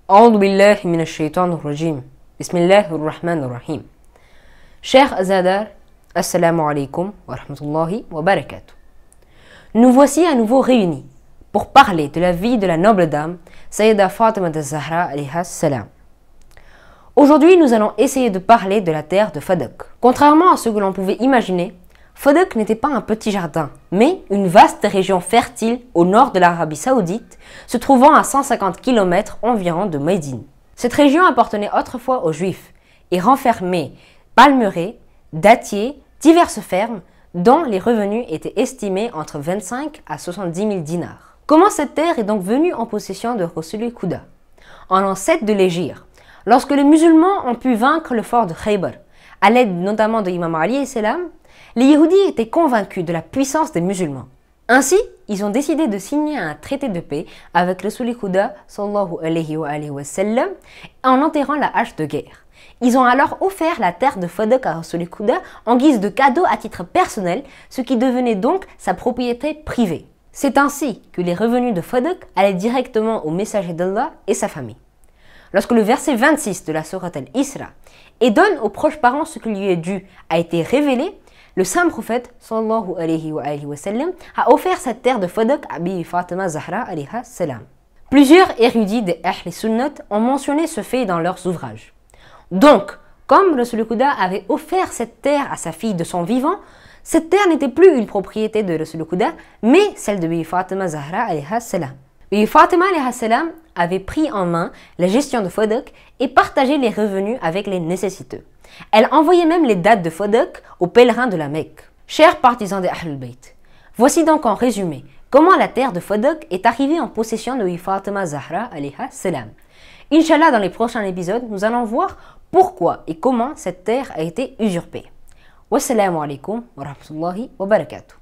أعوذ بالله من الشيطان الرجيم بسم الله الرحمن الرحيم. Chers Azadar, Assalamu alaikum wa rahmatullahi wa barakatuh. Nous voici à nouveau réunis pour parler de la vie de la noble dame Sayyida Fatima al-Zahra alayha salam. Aujourd'hui, nous allons essayer de parler de la terre de Fadak. Contrairement à ce que l'on pouvait imaginer, Fadak n'était pas un petit jardin, mais une vaste région fertile au nord de l'Arabie Saoudite, se trouvant à 150 km environ de Médine. Cette région appartenait autrefois aux Juifs et renfermait palmeraies, dattiers, diverses fermes, dont les revenus étaient estimés entre 25 à 70 000 dinars. Comment cette terre est donc venue en possession de Rasul Khuda? En l'an 7 de l'Hégire, lorsque les musulmans ont pu vaincre le fort de Khaybar, à l'aide notamment de Imam Ali salam, les Yéhoudis étaient convaincus de la puissance des musulmans. Ainsi, ils ont décidé de signer un traité de paix avec Rasul Khuda sallallahu alayhi wa sallam en enterrant la hache de guerre. Ils ont alors offert la terre de Fadak à Rasul Khuda en guise de cadeau à titre personnel, ce qui devenait donc sa propriété privée. C'est ainsi que les revenus de Fadak allaient directement au messager d'Allah et sa famille. Lorsque le verset 26 de la sourate Al-Isra et donne aux proches parents ce qui lui est dû a été révélé, le saint prophète sallallahu alayhi wa sallam a offert cette terre de Fadak à Bibi Fatima Zahra alayha salam. Plusieurs érudits des Ahl Sunnat ont mentionné ce fait dans leurs ouvrages. Donc, comme Rasul Khuda avait offert cette terre à sa fille de son vivant, cette terre n'était plus une propriété de Rasul Khuda, mais celle de Bibi Fatima Zahra alayha salam. Bibi Fatima alayha salam avait pris en main la gestion de Fadak et partagé les revenus avec les nécessiteux. Elle envoyait même les dates de Fadak aux pèlerins de la Mecque. Chers partisans des Ahlul Bayt, voici donc en résumé comment la terre de Fadak est arrivée en possession de Fatima Zahra alayha salam. Inch'Allah, dans les prochains épisodes, nous allons voir pourquoi et comment cette terre a été usurpée. Wassalamu alaikum wa rahmatullahi wa barakatuh.